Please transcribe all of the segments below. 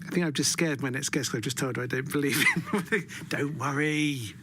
I think I've just scared my next guest. I've just told her I don't believe in. Don't worry.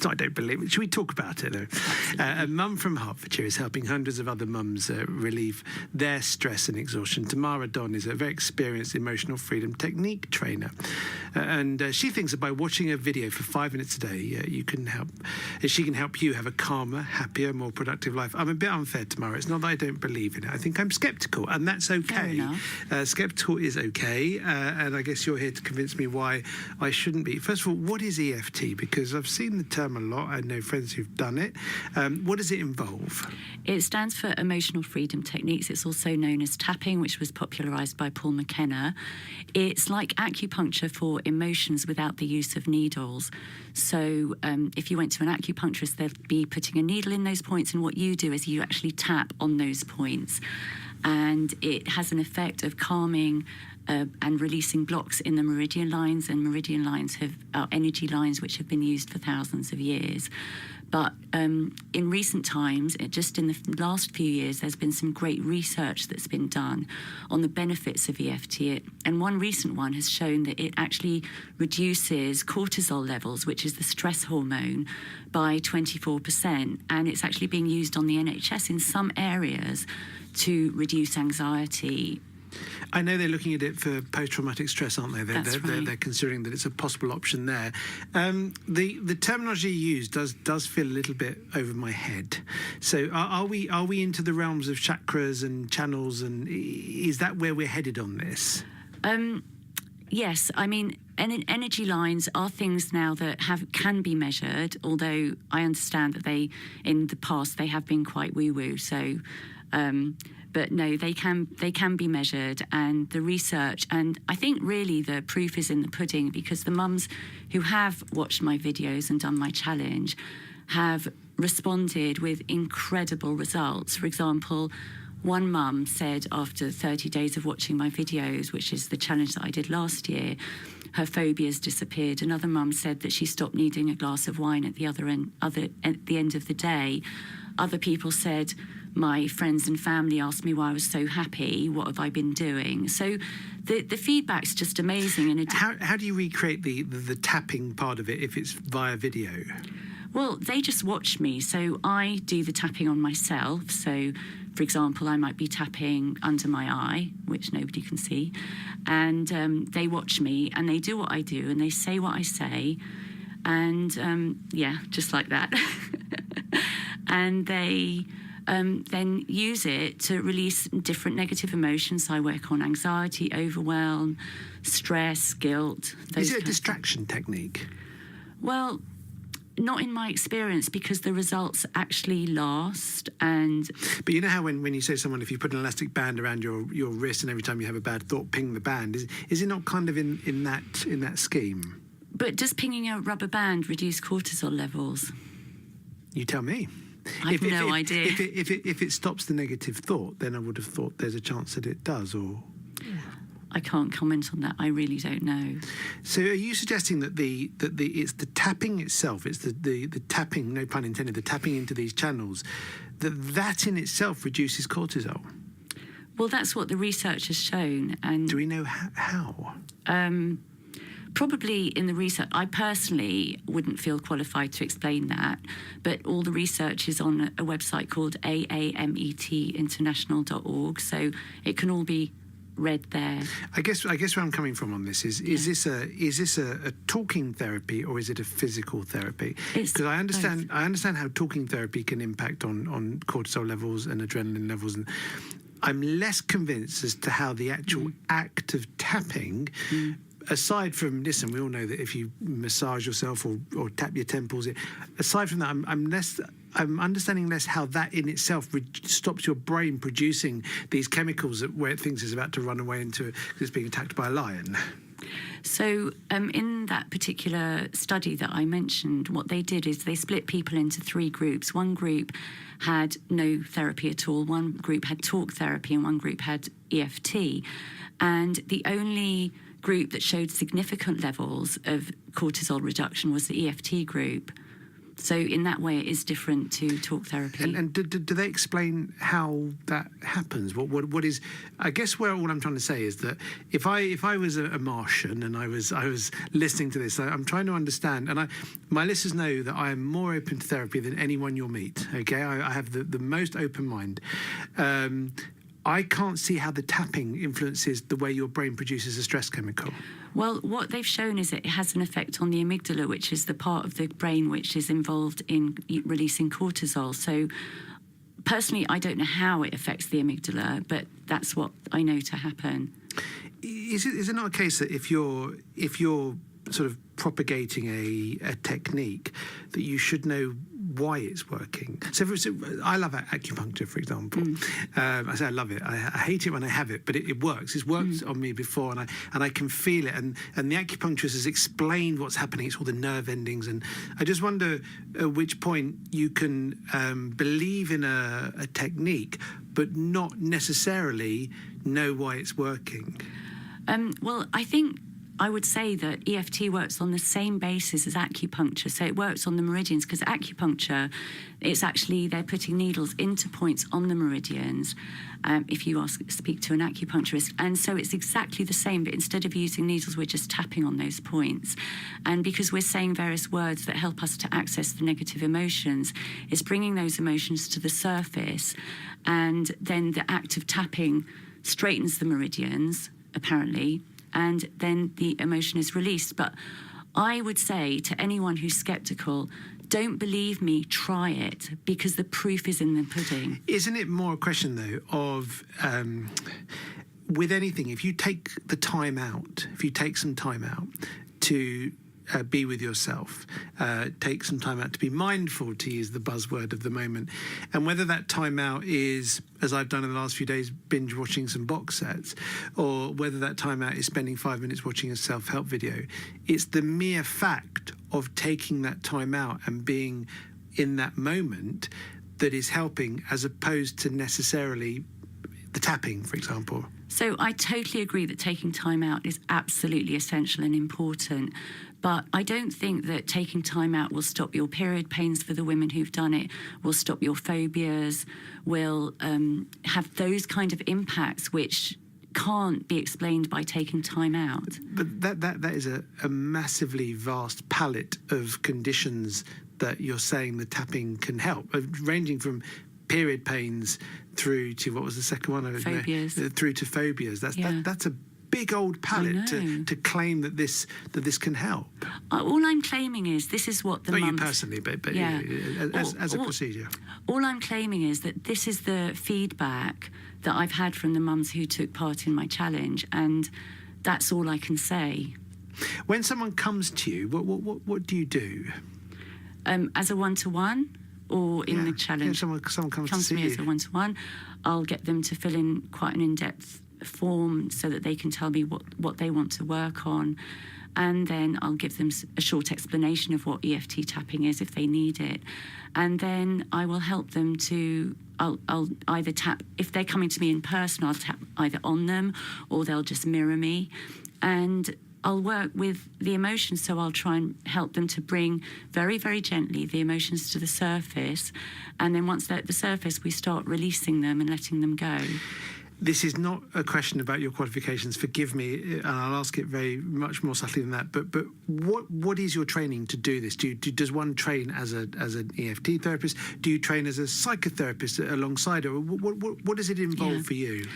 I don't believe it. Should we talk about it, though? A mum from Hertfordshire is helping hundreds of other mums relieve their stress and exhaustion. Tamara Don is a very experienced emotional freedom technique trainer. And she thinks that by watching a video for 5 minutes a day, she can help you have a calmer, happier, more productive life. I'm a bit unfair, Tamara. It's not that I don't believe in it. I think I'm sceptical, and that's okay. Sceptical is okay, and I guess you're here to convince me why I shouldn't be. First of all, what is EFT? Because I've seen the term a lot. I know friends who've done it. What does it involve? It stands for Emotional Freedom Techniques. It's also known as tapping, which was popularised by Paul McKenna. It's like acupuncture for emotions without the use of needles. So if you went to an acupuncturist, they'd be putting a needle in those points, and what you do is you actually tap on those points. And it has an effect of calming and releasing blocks in the meridian lines, and meridian lines are energy lines which have been used for thousands of years. But in recent times, just in the last few years, there's been some great research that's been done on the benefits of EFT. And one recent one has shown that it actually reduces cortisol levels, which is the stress hormone, by 24%. And it's actually being used on the NHS in some areas to reduce anxiety. I know they're looking at it for post-traumatic stress, aren't they? They're considering that it's a possible option there. The terminology you use does feel a little bit over my head. So are we into the realms of chakras and channels, and is that where we're headed on this? Yes, I mean, energy lines are things now that can be measured, although I understand that in the past they have been quite woo-woo. So. But no, they can be measured, and the research, and I think really the proof is in the pudding, because the mums who have watched my videos and done my challenge have responded with incredible results. For example, one mum said after 30 days of watching my videos, which is the challenge that I did last year, her phobias disappeared. Another mum said that she stopped needing a glass of wine at the end of the day. Other people said, my friends and family asked me why I was so happy. What have I been doing? So the feedback's just amazing. And how do you recreate the tapping part of it if it's via video? Well, they just watch me. So I do the tapping on myself. So, for example, I might be tapping under my eye, which nobody can see. And they watch me, and they do what I do, and they say what I say. And, just like that. And they then use it to release different negative emotions. So I work on anxiety, overwhelm, stress, guilt. Is it a distraction technique? Well, not in my experience, because the results actually last. But you know how when you say to someone, if you put an elastic band around your wrist, and every time you have a bad thought, ping the band, is it not kind of in that scheme? But does pinging a rubber band reduce cortisol levels? You tell me. I've no idea. If it stops the negative thought, then I would have thought there's a chance that it does, or... I can't comment on that. I really don't know. So are you suggesting that it's the tapping itself, it's the tapping, no pun intended, the tapping into these channels, that in itself reduces cortisol? Well, that's what the research has shown. And do we know how? Probably in the research. I personally wouldn't feel qualified to explain that, but all the research is on a website called aametinternational.org, so it can all be read there. I guess where I'm coming from on this is this a talking therapy, or is it a physical therapy? Because I understand how talking therapy can impact on cortisol levels and adrenaline levels, and I'm less convinced as to how the actual act of tapping, aside from, listen, we all know that if you massage yourself or tap your temples, aside from that, I'm understanding less how that in itself stops your brain producing these chemicals where it thinks it's about to run away because it's being attacked by a lion. So in that particular study that I mentioned, what they did is they split people into 3 groups. One group had no therapy at all, one group had talk therapy, and one group had EFT. And the only group that showed significant levels of cortisol reduction was the EFT group. So in that way, it is different to talk therapy. And do they explain how that happens? What is? I guess what I'm trying to say is that if I was a Martian and I was listening to this, I'm trying to understand. And my listeners know that I am more open to therapy than anyone you'll meet. Okay, I have the most open mind. I can't see how the tapping influences the way your brain produces a stress chemical. Well, what they've shown is it has an effect on the amygdala, which is the part of the brain which is involved in releasing cortisol. So personally, I don't know how it affects the amygdala, but that's what I know to happen. Is it not a case that if you're sort of propagating a technique, that you should know why it's working? So I love acupuncture, for example. I say I love it. I hate it when I have it, but it works. It's worked on me before, and I can feel it. And the acupuncturist has explained what's happening. It's all the nerve endings, and I just wonder at which point you can believe in a technique, but not necessarily know why it's working. Well, I think I would say that EFT works on the same basis as acupuncture. So it works on the meridians, because acupuncture, it's actually, they're putting needles into points on the meridians, if you speak to an acupuncturist. And so it's exactly the same, but instead of using needles, we're just tapping on those points. And because we're saying various words that help us to access the negative emotions, it's bringing those emotions to the surface. And then the act of tapping straightens the meridians, apparently, and then the emotion is released. But I would say to anyone who's sceptical, don't believe me, try it, because the proof is in the pudding. Isn't it more a question, though, of with anything, if you take the time out, if you take some time out to be with yourself, take some time out to be mindful, to use the buzzword of the moment, and whether that time out is, as I've done in the last few days, binge watching some box sets, or whether that time out is spending 5 minutes watching a self-help video, it's the mere fact of taking that time out and being in that moment that is helping, as opposed to necessarily the tapping, for example. So I totally agree that taking time out is absolutely essential and important. But I don't think that taking time out will stop your period pains for the women who've done it, will stop your phobias, will have those kind of impacts which can't be explained by taking time out. But that is a massively vast palette of conditions that you're saying the tapping can help, ranging from period pains through to, what was the second one? Phobias. Through to phobias. That's a big old palette to claim that this can help. All I'm claiming is this is what the mums... Not you personally, but yeah. As a procedure. All I'm claiming is that this is the feedback that I've had from the mums who took part in my challenge, and that's all I can say. When someone comes to you, what do you do? As a one-to-one, or in the challenge? Someone comes to see me you. As a one-to-one. I'll get them to fill in quite an in-depth form so that they can tell me what they want to work on, and then I'll give them a short explanation of what EFT tapping is if they need it, and then I will help them to... I'll either tap, if they're coming to me in person, I'll tap either on them, or they'll just mirror me, and I'll work with the emotions. So I'll try and help them to bring very, very gently the emotions to the surface, and then once they're at the surface, we start releasing them and letting them go. This is not a question about your qualifications, forgive me, and I'll ask it very much more subtly than that, but what is your training to do this? Does one train as an EFT therapist? Do you train as a psychotherapist alongside, or what does it involve for you?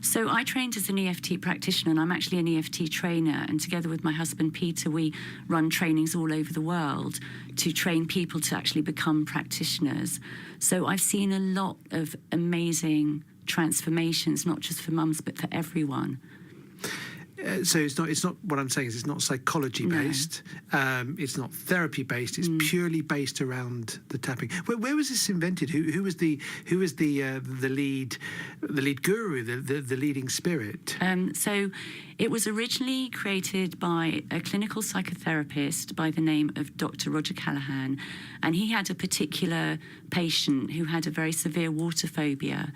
So I trained as an EFT practitioner, and I'm actually an EFT trainer, and together with my husband Peter, we run trainings all over the world to train people to actually become practitioners. So I've seen a lot of amazing transformations, not just for mums but for everyone. So it's not what I'm saying is it's not psychology based, it's not therapy based, it's purely based around the tapping. Where was this invented? Who was the lead guru, the leading spirit? So it was originally created by a clinical psychotherapist by the name of Dr. Roger Callahan, and he had a particular patient who had a very severe water phobia,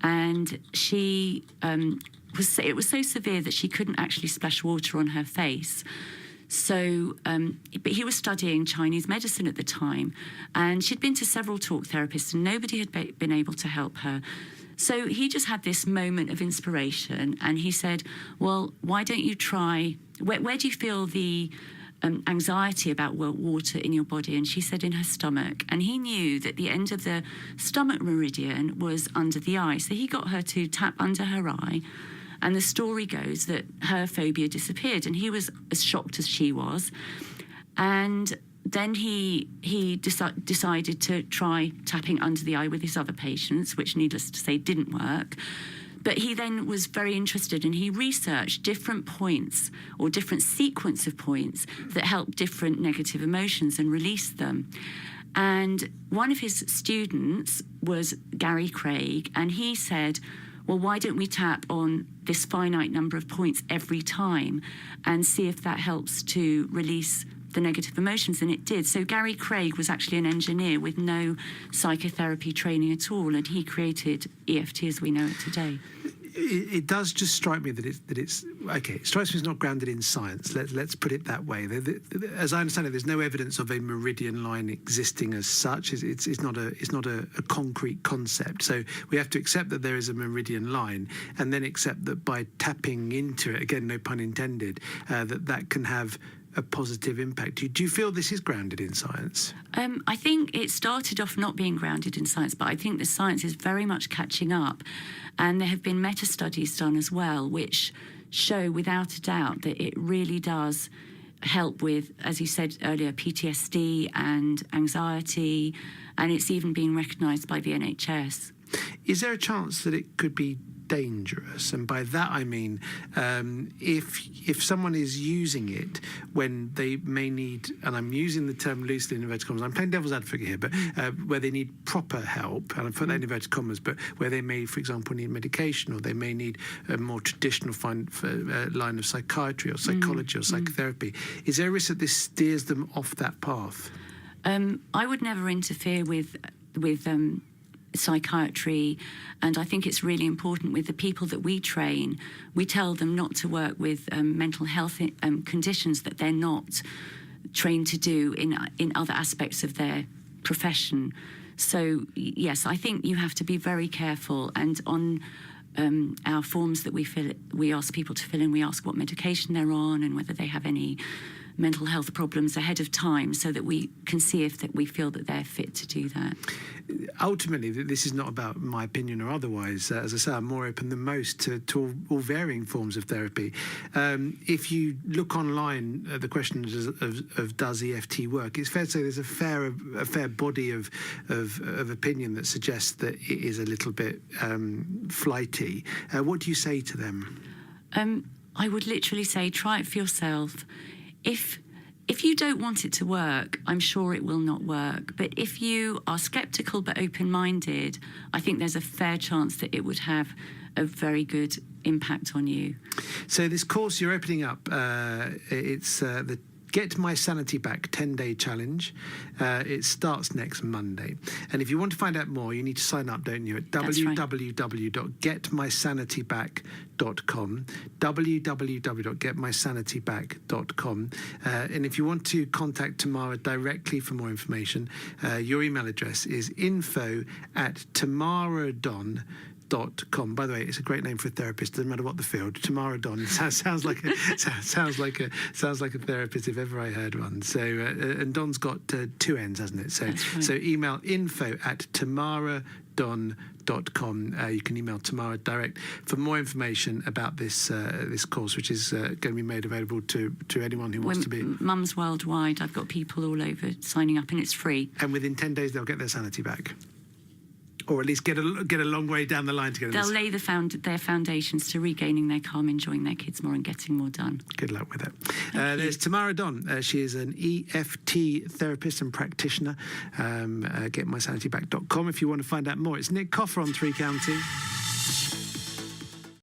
and she it was so severe that she couldn't actually splash water on her face. So, but he was studying Chinese medicine at the time, and she'd been to several talk therapists, and nobody had been able to help her. So he just had this moment of inspiration, and he said, well, why don't you try, where do you feel the anxiety about water in your body? And she said in her stomach. And he knew that the end of the stomach meridian was under the eye. So he got her to tap under her eye. And the story goes that her phobia disappeared. And he was as shocked as she was. And then he decided to try tapping under the eye with his other patients, which, needless to say, didn't work. But he then was very interested, and he researched different points or different sequence of points that help different negative emotions and release them. And one of his students was Gary Craig, and he said, well, why don't we tap on this finite number of points every time and see if that helps to release the negative emotions? And it did. So Gary Craig was actually an engineer with no psychotherapy training at all, and he created EFT as we know it today. It does just strike me that it's okay. It strikes me it's not grounded in science. Let's put it that way. As I understand it, there's no evidence of a meridian line existing as such. It's not a concrete concept. So we have to accept that there is a meridian line, and then accept that by tapping into it, again, no pun intended, that can have a positive impact. Do you feel this is grounded in science? I think it started off not being grounded in science, but I think the science is very much catching up. And there have been meta-studies done as well, which show without a doubt that it really does help with, as you said earlier, PTSD and anxiety, and it's even being recognised by the NHS. Is there a chance that it could be dangerous? And by that I mean, if someone is using it when they may need, and I'm using the term loosely in inverted commas, I'm playing devil's advocate here, but where they need proper help, and I put that in inverted commas, but where they may, for example, need medication, or they may need a more traditional line of psychiatry or psychology or psychotherapy, is there a risk that this steers them off that path? I would never interfere with psychiatry, and I think it's really important with the people that we train. We tell them not to work with mental health conditions that they're not trained to do in other aspects of their profession. So yes, I think you have to be very careful. And on our forms that we ask people to fill in, we ask what medication they're on and whether they have any mental health problems ahead of time, so that we can see if that we feel that they're fit to do that. Ultimately, this is not about my opinion or otherwise. As I say, I'm more open than most to all varying forms of therapy. If you look online at the question of does EFT work, it's fair to say there's a fair body of opinion that suggests that it is a little bit flighty. What do you say to them? I would literally say try it for yourself. If you don't want it to work, I'm sure it will not work. But if you are sceptical but open-minded, I think there's a fair chance that it would have a very good impact on you. So this course you're opening up, it's the Get My Sanity Back 10-day challenge. It starts next Monday. And if you want to find out more, you need to sign up, don't you, at www.getmysanityback.com, www.getmysanityback.com. And if you want to contact Tamara directly for more information, your email address is info@tamaradon.com. By the way, it's a great name for a therapist. Doesn't matter what the field. Tamara Don sounds like a therapist if ever I heard one. So and Don's got two N's, hasn't it? So right. So email info@tamaradon.com. You can email Tamara direct for more information about this course, which is going to be made available to anyone who wants to be. Mums worldwide. I've got people all over signing up, and it's free. And within 10 days, they'll get their sanity back. Or at least get a long way down the line to get. They'll lay their foundations to regaining their calm, enjoying their kids more, and getting more done. Good luck with it. There's Tamara Don. She is an EFT therapist and practitioner. Getmysanityback.com if you want to find out more. It's Nick Coffer on 3 County.